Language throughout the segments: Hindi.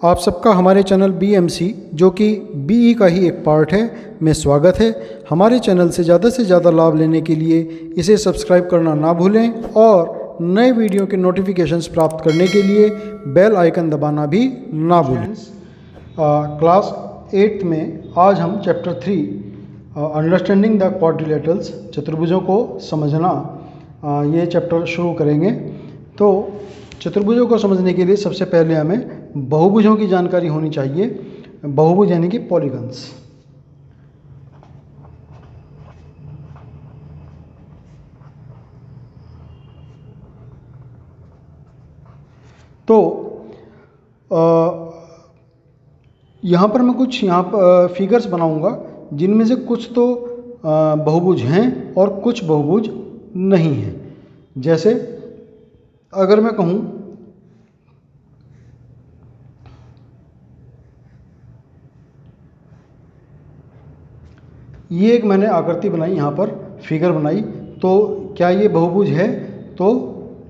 आप सबका हमारे चैनल BMC जो कि BE का ही एक पार्ट है में स्वागत है। हमारे चैनल से ज़्यादा लाभ लेने के लिए इसे सब्सक्राइब करना ना भूलें और नए वीडियो के नोटिफिकेशंस प्राप्त करने के लिए बेल आइकन दबाना भी ना भूलें। क्लास 8 में आज हम चैप्टर 3 अंडरस्टैंडिंग द क्वाड्रिलेटरल्स चतुर्भुजों को समझना ये चैप्टर शुरू करेंगे। तो चतुर्भुजों को समझने के लिए सबसे पहले हमें बहुभुजों की जानकारी होनी चाहिए। बहुभुज यानी कि पॉलीगन्स। तो यहाँ पर मैं कुछ फिगर्स बनाऊंगा जिनमें से कुछ तो बहुभुज हैं और कुछ बहुभुज नहीं हैं। जैसे अगर मैं कहूँ ये एक मैंने आकृति बनाई, यहाँ पर फिगर बनाई, तो क्या ये बहुभुज है? तो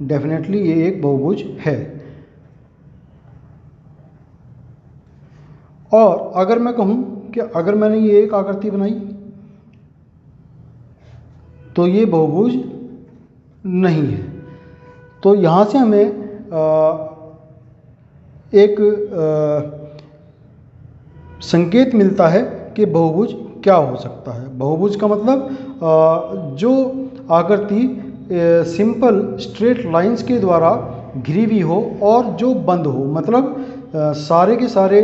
डेफिनेटली ये एक बहुभुज है। और अगर मैं कहूँ कि अगर मैंने ये एक आकृति बनाई तो ये बहुभुज नहीं है। तो यहाँ से हमें एक संकेत मिलता है कि बहुभुज क्या हो सकता है। बहुभुज का मतलब जो आकृति सिंपल स्ट्रेट लाइंस के द्वारा घिरी हुई हो और जो बंद हो, मतलब सारे के सारे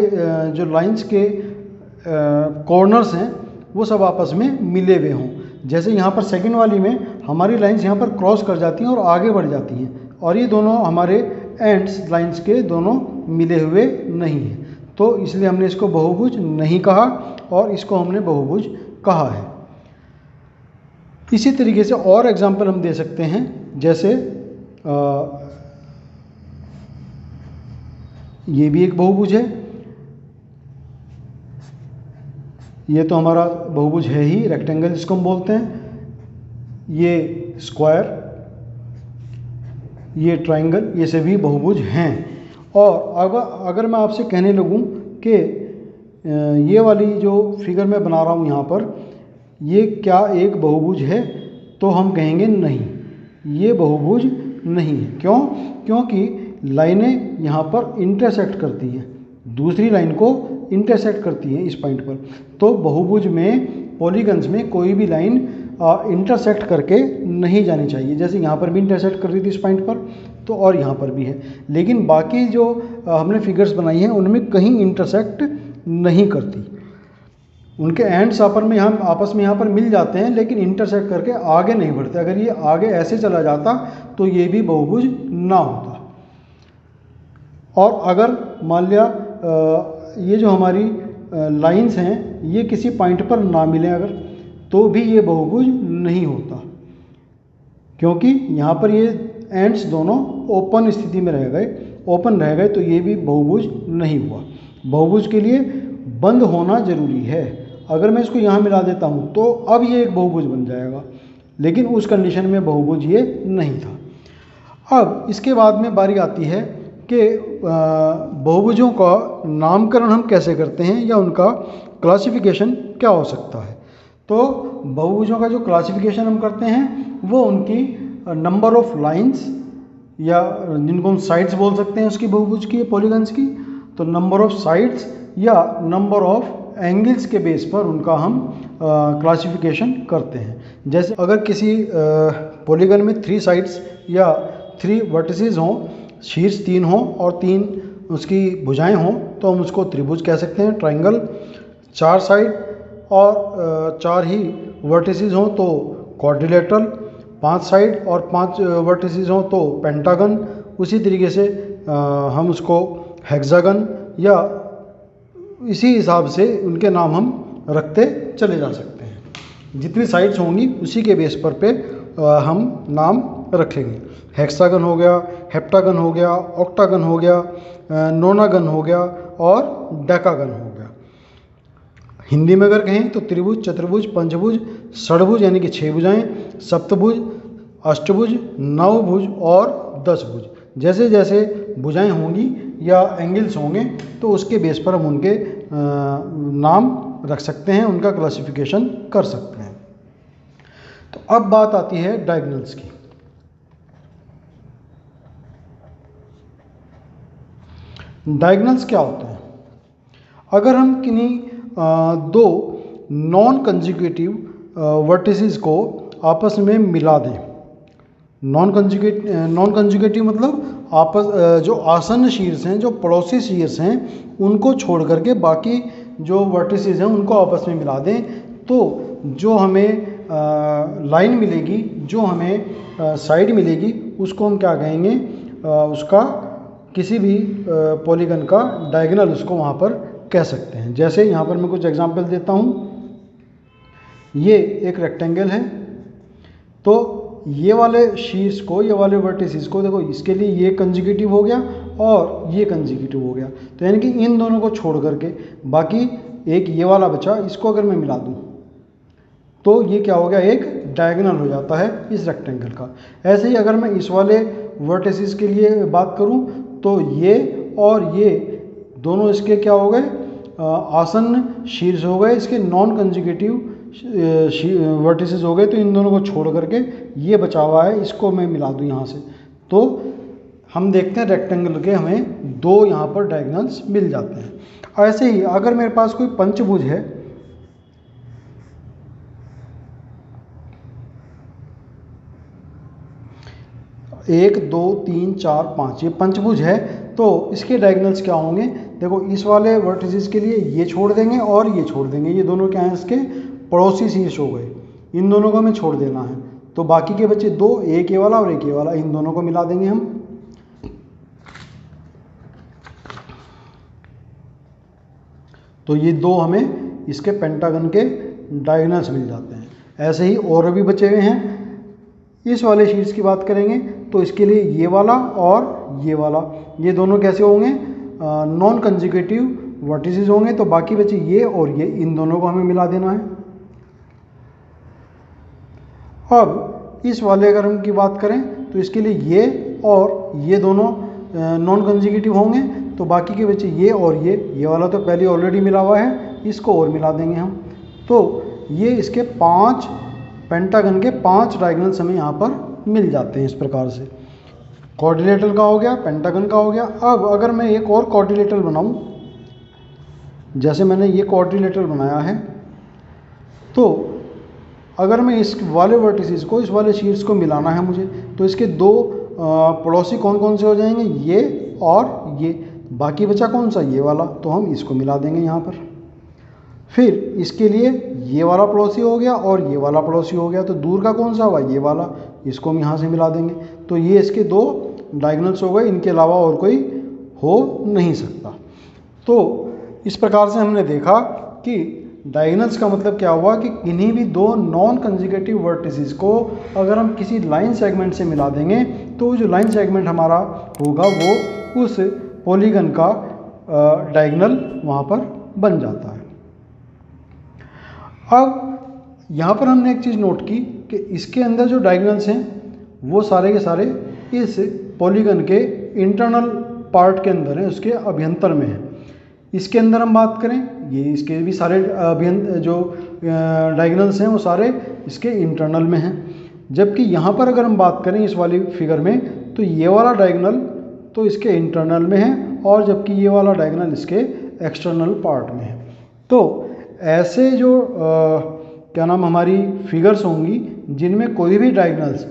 जो लाइंस के कॉर्नर्स हैं वो सब आपस में मिले हुए हों। जैसे यहाँ पर सेकंड वाली में हमारी लाइंस यहाँ पर क्रॉस कर जाती हैं और आगे बढ़ जाती हैं और ये दोनों हमारे एंड्स लाइंस के दोनों मिले हुए नहीं हैं। तो इसलिए हमने इसको बहुभुज नहीं कहा और इसको हमने बहुभुज कहा है। इसी तरीके से और एग्जाम्पल हम दे सकते हैं। जैसे ये भी एक बहुभुज है। ये तो हमारा बहुभुज है ही, रेक्टेंगल जिसको हम बोलते हैं। ये स्क्वायर, ये ट्रायंगल, ये सभी बहुभुज हैं। और अगर मैं आपसे कहने लगूं कि ये वाली जो फिगर मैं बना रहा हूँ यहाँ पर, ये क्या एक बहुभुज है? तो हम कहेंगे नहीं, ये बहुभुज नहीं है। क्यों? क्योंकि लाइनें यहाँ पर इंटरसेक्ट करती हैं, दूसरी लाइन को इंटरसेक्ट करती हैं इस पॉइंट पर। तो बहुभुज में, पॉलीगन्स में कोई भी लाइन इंटरसेक्ट करके नहीं जानी चाहिए। जैसे यहाँ पर भी इंटरसेक्ट कर रही थी इस पॉइंट पर, तो और यहाँ पर भी है। लेकिन बाकी जो हमने फिगर्स बनाई हैं उनमें कहीं इंटरसेक्ट नहीं करती। उनके एंड्स आपस में यहाँ पर मिल जाते हैं लेकिन इंटरसेक्ट करके आगे नहीं बढ़ते। अगर ये आगे ऐसे चला जाता तो ये भी बहुभुज ना होता। और अगर मान लिया ये जो हमारी लाइंस हैं ये किसी पॉइंट पर ना मिलें अगर, तो भी ये बहुभुज नहीं होता, क्योंकि यहाँ पर ये एंड्स दोनों ओपन स्थिति में रह गए, तो ये भी बहुभुज नहीं हुआ। बहुभुज के लिए बंद होना जरूरी है। अगर मैं इसको यहाँ मिला देता हूँ तो अब ये एक बहुभुज बन जाएगा, लेकिन उस कंडीशन में बहुभुज ये नहीं था। अब इसके बाद में बारी आती है कि बहुभुजों का नामकरण हम कैसे करते हैं या उनका क्लासिफिकेशन क्या हो सकता है। तो बहुभुजों का जो क्लासिफिकेशन हम करते हैं वो उनकी नंबर ऑफ लाइंस, या जिनको हम साइड्स बोल सकते हैं उसकी बहुभुज की, पॉलीगन्स की, तो नंबर ऑफ साइड्स या नंबर ऑफ एंगल्स के बेस पर उनका हम क्लासिफिकेशन करते हैं। जैसे अगर किसी पॉलीगन में 3 साइड्स या 3 वर्टिसेस हों, शीर्ष 3 हों और 3 उसकी भुजाएं हों, तो हम उसको त्रिभुज कह सकते हैं, ट्रायंगल। 4 साइड और 4 ही वर्टिसेस हों तो क्वाड्रिलेटरल। 5 साइड और 5 वर्टिसेस हों तो पेंटागन। उसी तरीके से हम उसको हेक्सागन, या इसी हिसाब से उनके नाम हम रखते चले जा सकते हैं। जितनी साइड्स होंगी उसी के बेस पर हम नाम रखेंगे। हेक्सागन हो गया, हेप्टागन हो गया, ऑक्टागन हो गया, नोनागन हो गया और डेकागन हो गया। हिंदी में अगर कहें तो त्रिभुज, चतुर्भुज, पंचभुज, षडभुज यानी कि 6 भुजाएं, सप्तभुज, अष्टभुज, नवभुज और 10 भुज। जैसे जैसे भुजाएं होंगी या एंगल्स होंगे तो उसके बेस पर हम उनके नाम रख सकते हैं, उनका क्लासिफिकेशन कर सकते हैं। तो अब बात आती है डायगोनल्स की। डायगोनल्स क्या होते हैं? अगर हम किन्हीं दो नॉन कंजिक्यूटिव वर्टिसेस को आपस में मिला दें, नॉन कंजुगेटिव मतलब जो आसन्न शीर्ष हैं, जो पड़ोसी शीर्ष हैं, उनको छोड़ करके बाकी जो वर्टिसेस हैं उनको आपस में मिला दें, तो जो हमें लाइन मिलेगी, जो हमें साइड मिलेगी, उसको हम क्या कहेंगे? उसका किसी भी पॉलीगन का डायगोनल उसको वहाँ पर कह सकते हैं। जैसे यहाँ पर मैं कुछ एग्जांपल देता हूँ। ये एक रेक्टेंगल है, तो ये वाले शीर्ष को, ये वाले वर्टिसेस को देखो, इसके लिए ये कंजिक्यूटिव हो गया और ये कंजिक्यूटिव हो गया, तो यानी कि इन दोनों को छोड़ करके बाकी एक ये वाला बचा, इसको अगर मैं मिला दूं तो ये क्या हो गया? एक डायगोनल हो जाता है इस रेक्टेंगल का। ऐसे ही अगर मैं इस वाले वर्टिसेस के लिए बात करूं तो ये और ये दोनों इसके क्या हो गए? आसन्न शीर्ष हो गए, इसके नॉन कंजिक्यूटिव वर्टिसेस हो गए। तो इन दोनों को छोड़ करके ये बचा हुआ है, इसको मैं मिला दूं यहाँ से, तो हम देखते हैं रेक्टेंगल के हमें दो यहाँ पर डायगोनल्स मिल जाते हैं। ऐसे ही अगर मेरे पास कोई पंचभुज है, एक दो तीन चार पाँच, ये पंचभुज है, तो इसके डायगोनल्स क्या होंगे? देखो, इस वाले वर्टिसेस के लिए ये छोड़ देंगे और ये छोड़ देंगे, ये दोनों क्या हैं? इसके पड़ोसी शीर्ष हो गए, इन दोनों को हमें छोड़ देना है, तो बाकी के बचे दो, एक ये वाला और एक ये वाला, इन दोनों को मिला देंगे हम। तो ये दो हमें इसके पेंटागन के डायगोनल्स मिल जाते हैं। ऐसे ही और भी बचे हुए हैं। इस वाले शीर्ष की बात करेंगे तो इसके लिए ये वाला और ये वाला, ये दोनों कैसे होंगे? नॉन कंजिक्यूटिव वर्टिसेस होंगे, तो बाकी बचे ये और ये, इन दोनों को हमें मिला देना है। अब इस वाले अगर हम की बात करें तो इसके लिए ये और ये दोनों नॉन कंजिक्यूटिव होंगे, तो बाकी के बचे ये और ये वाला तो पहले ऑलरेडी मिला हुआ है, इसको और मिला देंगे हम। तो ये इसके पांच पेंटागन के पांच डायगोनल्स हमें यहाँ पर मिल जाते हैं इस प्रकार से। क्वाड्रिलेटरल का हो गया, पेंटागन का हो गया। अब अगर मैं एक और क्वाड्रिलेटरल बनाऊं, जैसे मैंने ये क्वाड्रिलेटरल बनाया है, तो अगर मैं इस वाले वर्टिसेस को, इस वाले शीर्ष को मिलाना है मुझे, तो इसके दो पड़ोसी कौन कौन से हो जाएंगे? ये और ये। बाकी बचा कौन सा? ये वाला, तो हम इसको मिला देंगे यहाँ पर। फिर इसके लिए ये वाला पड़ोसी हो गया और ये वाला पड़ोसी हो गया, तो दूर का कौन सा हुआ? ये वाला, इसको हम यहाँ से मिला देंगे। तो ये इसके दो डायगोनल्स हो गए, इनके अलावा और कोई हो नहीं सकता। तो इस प्रकार से हमने देखा कि डायगोनल्स का मतलब क्या हुआ कि किन्हीं भी दो नॉन कंजिक्यूटिव वर्टिसेस को अगर हम किसी लाइन सेगमेंट से मिला देंगे तो जो लाइन सेगमेंट हमारा होगा वो उस पॉलीगन का डायगोनल वहाँ पर बन जाता है। अब यहाँ पर हमने एक चीज़ नोट की कि इसके अंदर जो डायगोनल्स हैं वो सारे के सारे इस पॉलीगन के इंटरनल पार्ट के अंदर हैं, उसके अभ्यंतर में हैं। इसके अंदर हम बात करें, ये इसके भी सारे जो डायगोनल्स हैं वो सारे इसके इंटरनल में हैं। जबकि यहाँ पर अगर हम बात करें इस वाली फिगर में, तो ये वाला डायगोनल तो इसके इंटरनल में है और जबकि ये वाला डायगोनल इसके एक्सटर्नल पार्ट में है। तो ऐसे जो क्या नाम हमारी फिगर्स होंगी जिनमें कोई भी डायगोनल्स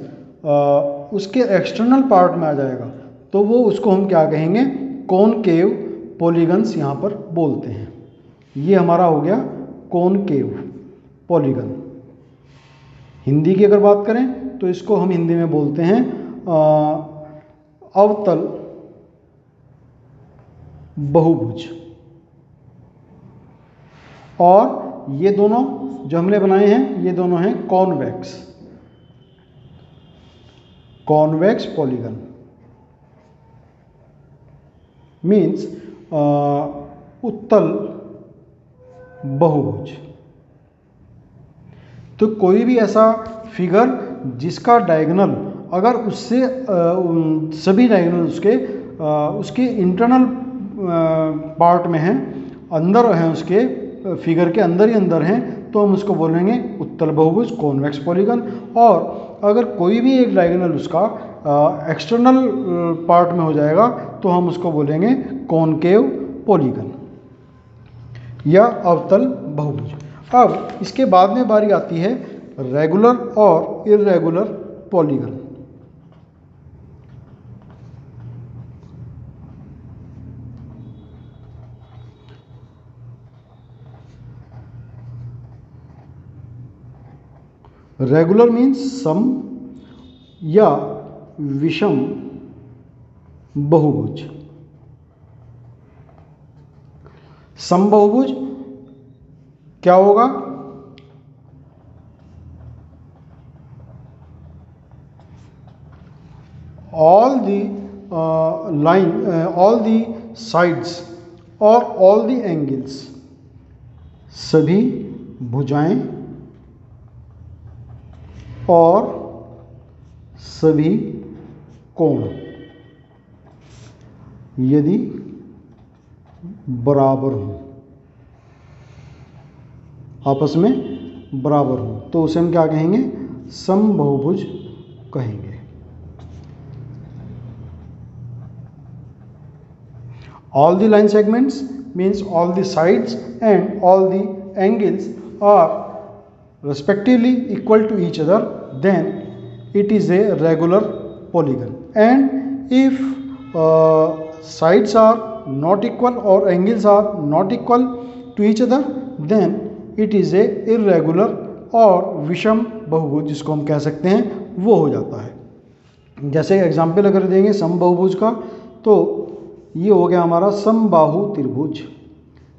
उसके एक्सटर्नल पार्ट में आ जाएगा, तो वो उसको हम क्या कहेंगे? कॉनकेव पॉलीगन्स यहाँ पर बोलते हैं। ये हमारा हो गया कॉनकेव पॉलीगन। हिंदी की अगर बात करें तो इसको हम हिंदी में बोलते हैं अवतल बहुभुज। और ये दोनों जो हमने बनाए हैं ये दोनों हैं कॉन्वेक्स पॉलीगन। मीन्स उत्तल बहुभुज। तो कोई भी ऐसा फिगर जिसका डायगोनल अगर उससे सभी डायगोनल उसके उसके इंटरनल पार्ट में हैं, अंदर हैं, उसके फिगर के अंदर ही अंदर हैं, तो हम उसको बोलेंगे उत्तल बहुभुज, कॉन्वेक्स पॉलीगन। और अगर कोई भी एक डायगोनल उसका एक्सटर्नल पार्ट में हो जाएगा तो हम उसको बोलेंगे कॉनकेव पॉलीगन या अवतल बहुभुज। अब इसके बाद में बारी आती है रेगुलर और इर्रेगुलर पॉलीगन। रेगुलर मीन्स सम या विषम बहुभुज। सम बहुभुज क्या होगा? all the all the sides और all the angles, सभी भुजाएं और सभी कोण यदि बराबर हों, आपस में बराबर हों, तो उसे हम क्या कहेंगे? समबहुभुज कहेंगे। All the line segments means all the sides and all the angles are respectively equal to each other, then it is a regular polygon. And if sides are not equal or angles are not equal to each other, then it is a irregular और विषम बहुभुज, जिसको हम कह सकते हैं, वो हो जाता है। जैसे एग्जाम्पल अगर देंगे समबहुभुज का, तो ये हो गया हमारा समबाहु त्रिभुज।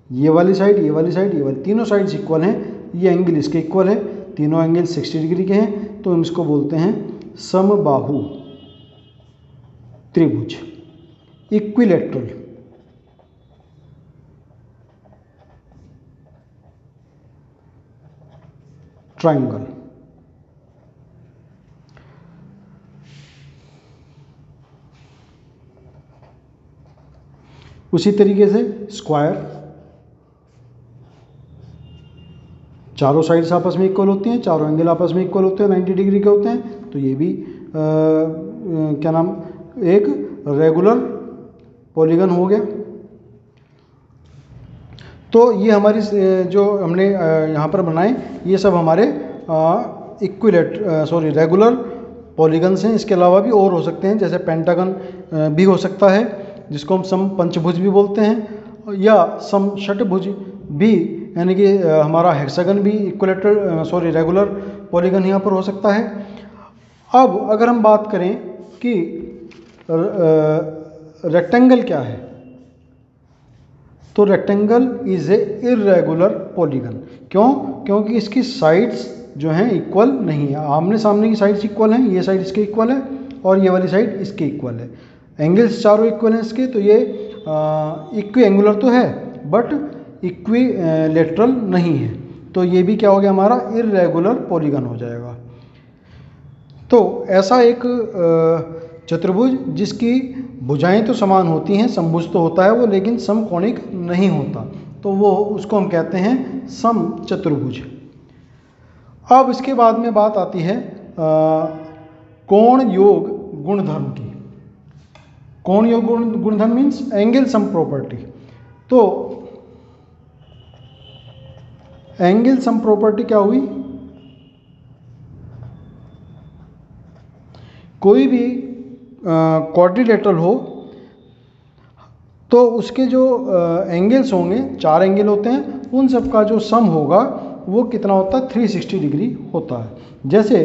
ये वाली साइड, ये वाली साइड, ये वाली, तीनों साइड्स इक्वल हैं, ये एंगल इसके इक्वल है, तीनों एंगल 60 डिग्री के हैं, तो हम इसको बोलते हैं समबाहु त्रिभुज, इक्विलैटरल। ट्रायंगल। उसी तरीके से स्क्वायर, चारों साइड्स आपस में इक्वल होती हैं, चारों एंगल आपस में इक्वल होते हैं, 90 डिग्री के होते हैं, तो ये भी क्या नाम, एक रेगुलर पॉलीगन हो गया। तो ये हमारी जो हमने यहाँ पर बनाए, ये सब हमारे रेगुलर पॉलीगन्स हैं। इसके अलावा भी और हो सकते हैं, जैसे पेंटागन भी हो सकता है, जिसको हम सम पंचभुज भी बोलते हैं, या सम षटभुज भी, यानी कि हमारा हेक्सागन भी इक्विलैटरल रेगुलर पॉलीगन यहाँ पर हो सकता है। अब अगर हम बात करें कि रेक्टेंगल क्या है, तो rectangle is a irregular polygon. क्यों? क्योंकि इसकी साइड्स जो हैं इक्वल नहीं है। आमने सामने की साइड्स इक्वल हैं, ये साइड इसके इक्वल है और ये वाली साइड इसके इक्वल है, एंगल्स चारों इक्वल हैं इसके, तो ये इक्वी एंगुलर तो है बट इक्विलैटरल नहीं है, तो ये भी क्या हो गया, हमारा इर्रेगुलर पॉलीगन हो जाएगा। तो ऐसा एक चतुर्भुज जिसकी भुजाएं तो समान होती हैं, समभुज तो होता है वो, लेकिन समकोणिक नहीं होता, तो वो उसको हम कहते हैं सम चतुर्भुज। अब इसके बाद में बात आती है कोण योग गुणधर्म की। कोण योग गुणधर्म मीन्स एंगल सम प्रॉपर्टी। तो एंगल सम प्रॉपर्टी क्या हुई? कोई भी क्वाड्रिलेटरल हो तो उसके जो एंगल्स होंगे, 4 एंगल होते हैं, उन सब का जो सम होगा वो कितना होता है? 360 डिग्री होता है। जैसे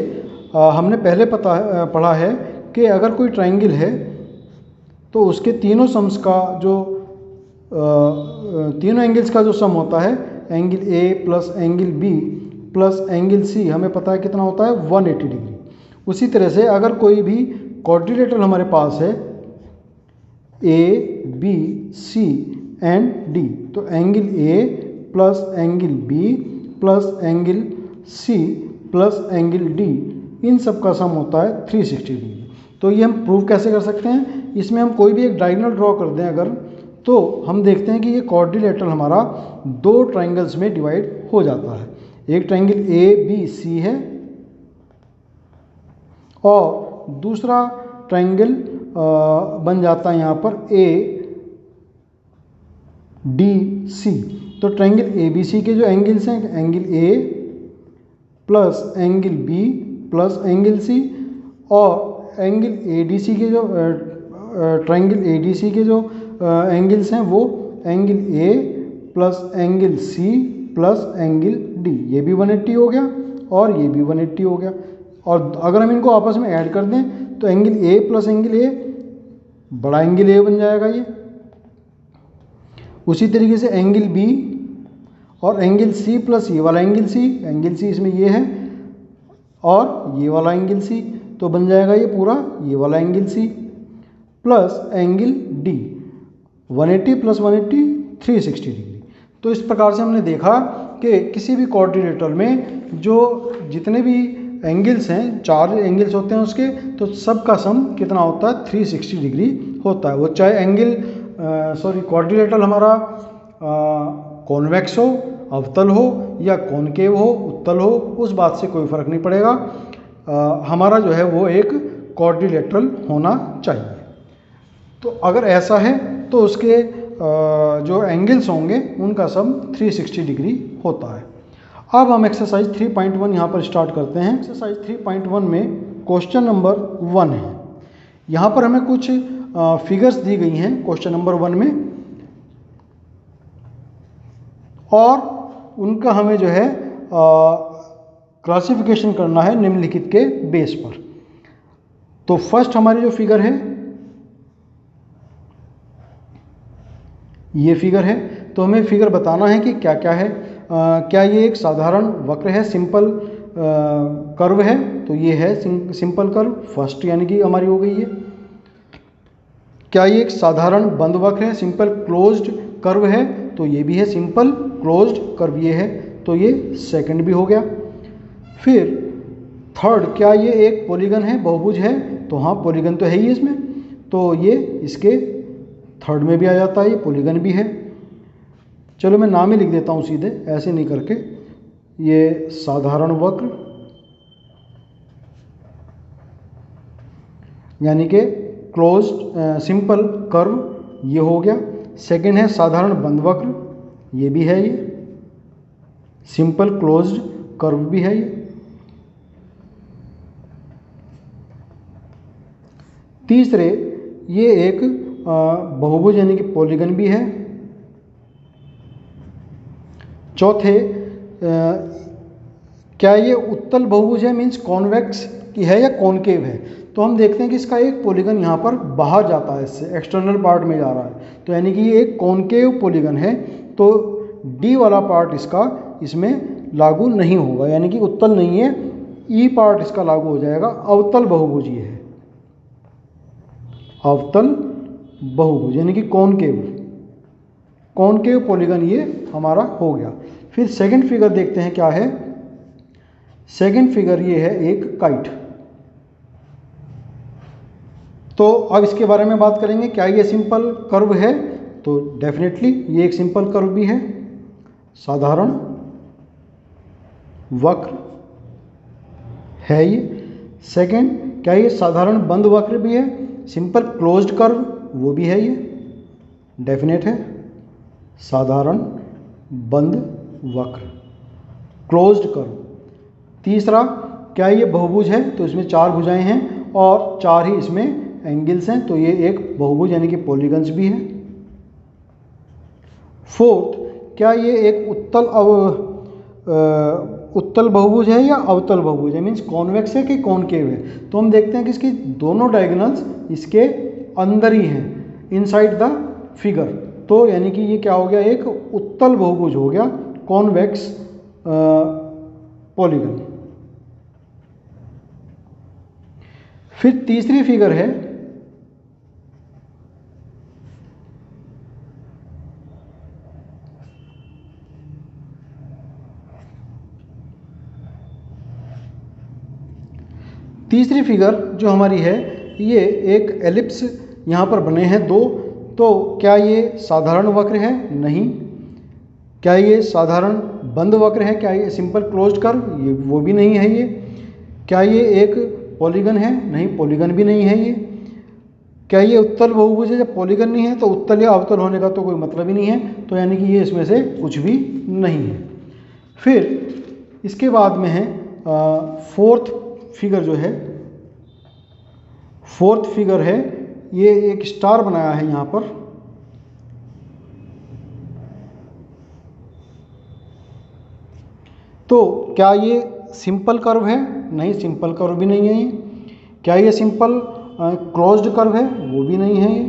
हमने पहले पढ़ा है कि अगर कोई ट्रायंगल है तो उसके तीनों सम्स का जो तीनों एंगल्स का जो सम होता है, angle A plus angle B plus angle C, हमें पता है कितना होता है? 180 डिग्री। उसी तरह से अगर कोई भी क्वाड्रिलेटरल हमारे पास है, A B C and D, तो angle A plus angle B plus angle C plus angle D, इन सब का सम होता है 360 डिग्री। तो ये हम प्रूव कैसे कर सकते हैं इसमें हम कोई भी एक डायगोनल ड्रॉ कर दें अगर, तो हम देखते हैं कि ये क्वाड्रिलेटरल हमारा दो ट्राइंगल्स में डिवाइड हो जाता है। एक ट्राइंगल ए बी सी है और दूसरा ट्राइंगल बन जाता है यहाँ पर ए डी सी। तो ट्राइंगल ए बी सी के जो एंगल्स हैं, angle A plus angle B plus angle C, और एंगल ए डी सी के जो ट्राइंगल ए डी सी के जो एंगल्स हैं वो angle A plus angle C plus angle D, ये भी 180 हो गया और ये भी 180 हो गया। और अगर हम इनको आपस में ऐड कर दें तो angle A plus angle A बड़ा एंगल ए बन जाएगा ये। उसी तरीके से एंगल बी और एंगल सी प्लस ये वाला एंगल सी इसमें ये है और ये वाला एंगल सी, तो बन जाएगा ये पूरा ये वाला angle C plus angle D, 180 plus 180 360 degree. तो इस प्रकार से हमने देखा कि किसी भी क्वाड्रिलेटरल में जो जितने भी एंगल्स हैं, 4 एंगल्स होते हैं उसके, तो सबका सम कितना होता है 360 डिग्री होता है। वो चाहे क्वाड्रिलेटरल हमारा कॉन्वेक्स हो, अवतल हो, या कॉनकेव हो, उत्तल हो, उस बात से कोई फर्क नहीं पड़ेगा। हमारा जो है वो एक क्वाड्रिलेटरल होना चाहिए। तो अगर ऐसा है तो उसके जो एंगल्स होंगे उनका सम 360 डिग्री होता है। अब हम एक्सरसाइज 3.1 यहाँ पर स्टार्ट करते हैं। एक्सरसाइज 3.1 में क्वेश्चन नंबर 1 है। यहाँ पर हमें कुछ फिगर्स दी गई हैं क्वेश्चन नंबर 1 में, और उनका हमें जो है क्लासिफिकेशन करना है निम्नलिखित के बेस पर। तो फर्स्ट हमारी जो फिगर है ये फिगर है, तो हमें फिगर बताना है कि क्या क्या है। क्या ये एक साधारण वक्र है, सिंपल कर्व है, तो ये है सिंपल कर्व फर्स्ट, यानी कि हमारी हो गई है। क्या ये एक साधारण बंद वक्र है, सिंपल क्लोज्ड कर्व है, तो ये भी है सिंपल क्लोज्ड कर्व ये है, तो ये सेकंड भी हो गया। फिर थर्ड, क्या ये एक पॉलीगन है, बहुभुज है, तो हाँ पॉलीगन तो है ही इसमें, तो ये इसके थर्ड में भी आ जाता है, ये पॉलीगन भी है। चलो मैं नाम ही लिख देता हूँ सीधे, ऐसे नहीं करके। ये साधारण वक्र यानी कि क्लोज्ड सिंपल कर्व ये हो गया। सेकंड है साधारण बंद वक्र, ये भी है, ये सिंपल क्लोज्ड कर्व भी है ये। तीसरे, ये एक बहुभुज यानी कि पॉलीगन भी है। चौथे, क्या ये उत्तल बहुभुज है, मीन्स कॉन्वेक्स की है या कॉनकेव है, तो हम देखते हैं कि इसका एक पॉलीगन यहाँ पर बाहर जाता है, इससे एक्सटर्नल पार्ट में जा रहा है, तो यानी कि ये एक कॉनकेव पॉलीगन है, तो डी वाला पार्ट इसका इसमें लागू नहीं होगा, यानी कि उत्तल नहीं है, ई पार्ट इसका लागू हो जाएगा। अवतल बहुभुज ये है, अवतल बहुभुज यानी कि कॉनकेव पॉलीगन ये हमारा हो गया। फिर सेकंड फिगर देखते हैं क्या है। सेकंड फिगर ये है एक काइट। तो अब इसके बारे में बात करेंगे, क्या ये सिंपल कर्व है, तो डेफिनेटली ये एक सिंपल कर्व भी है, साधारण वक्र है ये। सेकंड, क्या ये साधारण बंद वक्र भी है, सिंपल क्लोज्ड कर्व वो भी है, ये डेफिनेट है, साधारण बंद वक्र क्लोज्ड कर्व। तीसरा, क्या ये बहुभुज है, तो इसमें 4 भुजाएं हैं और 4 ही इसमें एंगल्स हैं, तो ये एक बहुभुज यानी कि पॉलीगन्स भी है। फोर्थ, क्या ये एक उत्तल बहुभुज है या अवतल बहुभुज है, मीन्स कॉन्वेक्स है कि कॉनकेव है, तो हम देखते हैं कि इसकी दोनों डायगोनल्स इसके अंदर ही हैं, इनसाइड द फिगर, तो यानी कि ये क्या हो गया, एक उत्तल बहुभुज हो गया, कॉन्वेक्स पॉलीगन। फिर तीसरी फिगर है, तीसरी फिगर जो हमारी है ये एक एलिप्स यहाँ पर बने हैं दो, तो क्या ये साधारण वक्र है? नहीं। क्या ये साधारण बंद वक्र है? क्या ये सिंपल क्लोज्ड कर्व? ये वो भी नहीं है। ये क्या ये एक पॉलीगन है? नहीं, पॉलीगन भी नहीं है। ये क्या ये उत्तल बहुभुज है? जब पॉलीगन नहीं है तो उत्तल या अवतल होने का तो कोई मतलब ही नहीं है, तो यानी कि ये इसमें से कुछ भी नहीं है। फिर इसके बाद में है फोर्थ फिगर जो है, फोर्थ फिगर है, ये एक स्टार बनाया है यहाँ पर। तो क्या ये सिंपल कर्व है? नहीं, सिंपल कर्व भी नहीं है ये। क्या ये सिंपल क्लोज्ड कर्व है? वो भी नहीं है। ये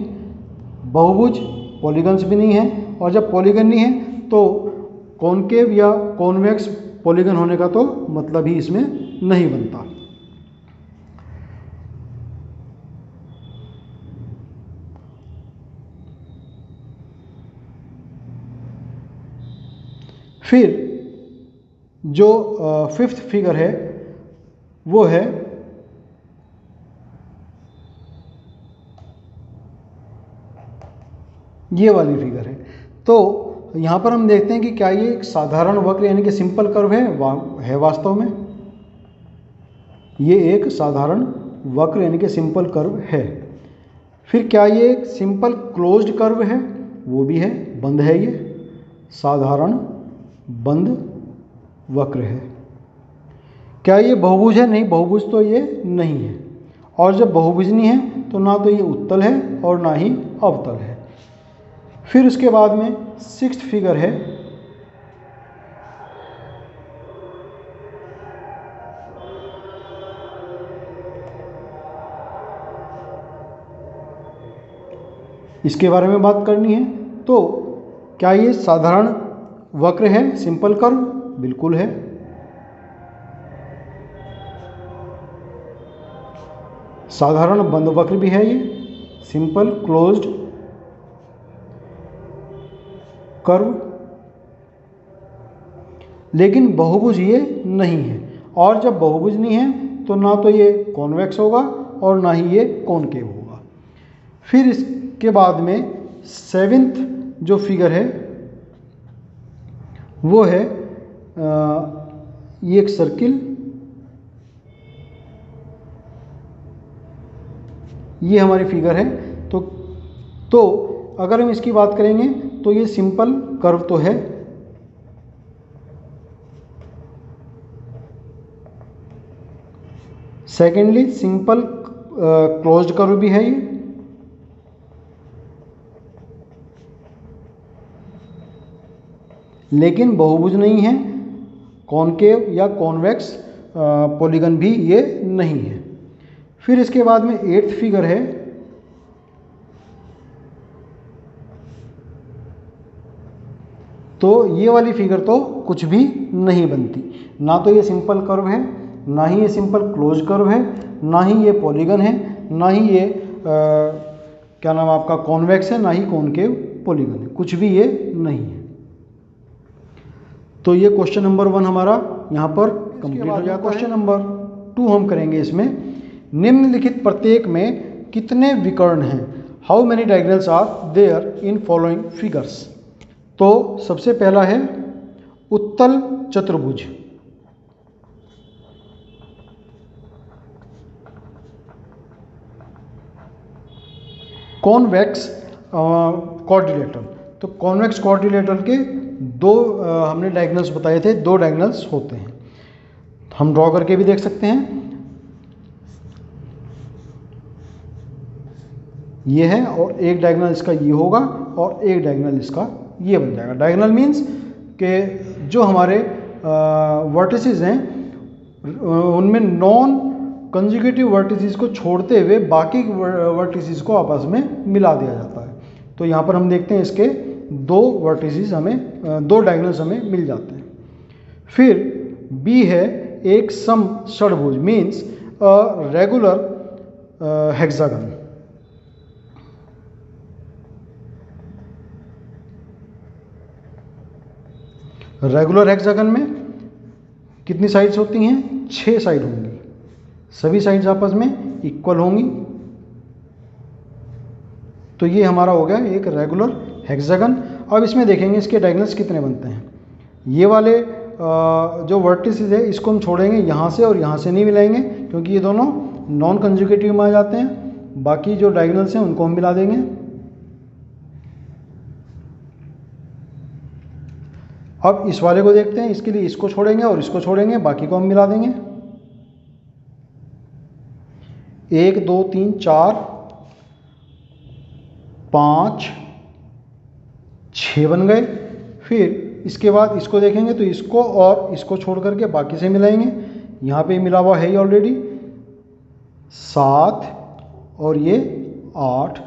बहुभुज पॉलीगन्स भी नहीं है, और जब पॉलीगन नहीं है तो कॉनकेव या कॉन्वेक्स पॉलीगन होने का तो मतलब ही इसमें नहीं बनता। फिर जो फिफ्थ फिगर है वो है ये वाली फिगर है। तो यहाँ पर हम देखते हैं कि क्या ये एक साधारण वक्र यानी कि सिंपल कर्व है वास्तव में ये एक साधारण वक्र यानी कि सिंपल कर्व है। फिर क्या ये एक सिंपल क्लोज्ड कर्व है? वो भी है, बंद है, ये साधारण बंद वक्र है। क्या ये बहुभुज है? नहीं, बहुभुज तो ये नहीं है, और जब बहुभुज नहीं है तो ना तो ये उत्तल है और ना ही अवतल है। फिर उसके बाद में सिक्स्थ फिगर है, इसके बारे में बात करनी है। तो क्या ये साधारण वक्र है, सिंपल कर्व? बिल्कुल है। साधारण बंद वक्र भी है ये, सिंपल क्लोज्ड कर्व, लेकिन बहुभुज ये नहीं है। और जब बहुभुज नहीं है तो ना तो ये कॉन्वेक्स होगा और ना ही ये कॉनकेव होगा। फिर इसके बाद में सेवेंथ जो फिगर है वो है ये एक सर्किल, ये हमारी फिगर है। तो अगर हम इसकी बात करेंगे तो ये सिंपल कर्व तो है, सेकेंडली सिंपल क्लोज्ड कर्व भी है ये, लेकिन बहुभुज नहीं है, कॉनकेव या कॉन्वेक्स पॉलीगन भी ये नहीं है। फिर इसके बाद में एट्थ फिगर है, तो ये वाली फिगर तो कुछ भी नहीं बनती। ना तो ये सिंपल कर्व है, ना ही ये सिंपल क्लोज कर्व है, ना ही ये पॉलीगन है, ना ही ये क्या नाम आपका कॉन्वेक्स है, ना ही कॉनकेव पॉलीगन है, कुछ भी ये नहीं है। तो ये क्वेश्चन नंबर 1 हमारा यहाँ पर कंप्लीट हो जाता है। क्वेश्चन नंबर 2 हम करेंगे। इसमें निम्नलिखित प्रत्येक में कितने विकर्ण हैं? How many diagonals are there in following figures? तो सबसे पहला है उत्तल चतुर्भुज, कॉन्वेक्स क्वाड्रिलेटरल। तो कॉन्वेक्स क्वाड्रिलेटरल के दो हमने डायगोनल्स बताए थे, 2 डायगोनल्स होते हैं, हम ड्रॉ करके भी देख सकते हैं। ये है, और एक डायगोनल इसका ये होगा और एक डायगोनल इसका ये बन जाएगा। डायगोनल मीन्स के जो हमारे वर्टिसेस हैं उनमें नॉन कंजुगेटिव वर्टिसेस को छोड़ते हुए बाकी वर्टिसेस को आपस में मिला दिया जाता है। तो यहाँ पर हम देखते हैं इसके 2 वर्टिसेस हमें 2 डायगोनल्स हमें मिल जाते हैं। फिर बी है एक सम षडभुज, means a regular hexagon. Regular hexagon में कितनी साइड्स होती हैं? 6 साइड होंगी, सभी साइड्स आपस में इक्वल होंगी। तो ये हमारा हो गया एक रेगुलर हेक्सागन। अब इसमें देखेंगे इसके डायगोनल्स कितने बनते हैं। ये वाले जो वर्टिसेस है इसको हम छोड़ेंगे, यहाँ से और यहाँ से नहीं मिलाएंगे क्योंकि ये दोनों नॉन कंजुगेटिव में आ जाते हैं। बाकी जो डायगोनल्स हैं उनको हम मिला देंगे। अब इस वाले को देखते हैं, इसके लिए इसको छोड़ेंगे और इसको छोड़ेंगे, बाकी को हम मिला देंगे। 1 2 3 4 5 6 बन गए। फिर इसके बाद इसको देखेंगे तो इसको और इसको छोड़ करके बाकी से मिलाएंगे। यहाँ पे मिला हुआ है ही ऑलरेडी 7 और ये 8।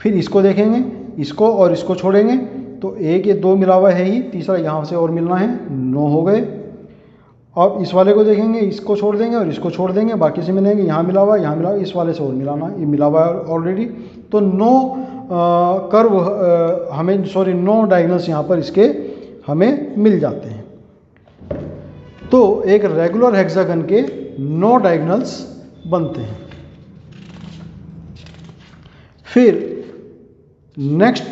फिर इसको देखेंगे, इसको और इसको छोड़ेंगे तो 1 ये 2 मिला हुआ है ही, तीसरा यहाँ से और मिलना है, 9 हो गए। अब इस वाले को देखेंगे, इसको छोड़ देंगे और इसको छोड़ देंगे, बाकी से मिलेंगे, यहाँ मिला हुआ, यहाँ मिला हुआ, इस वाले से और मिलाना, ये मिला हुआ है ऑलरेडी। तो 9 डायगोनल्स यहाँ पर इसके हमें मिल जाते हैं। तो एक रेगुलर हेक्सागन के 9 डायगोनल्स बनते हैं। फिर नेक्स्ट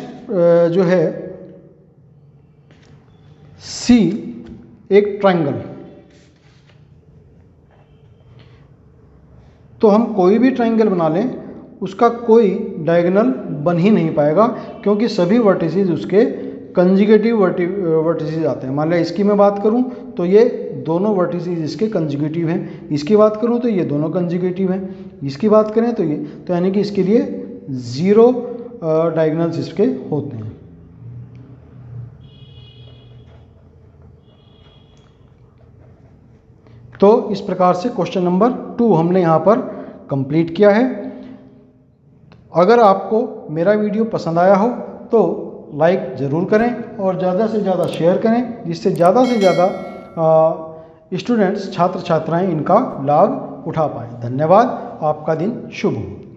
जो है सी, एक ट्रायंगल। तो हम कोई भी ट्रायंगल बना लें उसका कोई डायगोनल बन ही नहीं पाएगा क्योंकि सभी वर्टिसेस उसके कंजुगेटिव वर्टिसेस आते हैं। मान लिया इसकी मैं बात करूं तो ये दोनों वर्टिसेस इसके कंजुगेटिव हैं, इसकी बात करूं तो ये दोनों कंजुगेटिव हैं, इसकी बात करें तो ये, तो यानी कि इसके लिए 0 डायगोनल्स इसके होते हैं। तो इस प्रकार से क्वेश्चन नंबर 2 हमने यहाँ पर कंप्लीट किया है। अगर आपको मेरा वीडियो पसंद आया हो तो लाइक ज़रूर करें और ज़्यादा से ज़्यादा शेयर करें, जिससे ज़्यादा से ज़्यादा स्टूडेंट्स, छात्र छात्राएं इनका लाभ उठा पाएँ। धन्यवाद। आपका दिन शुभ हो।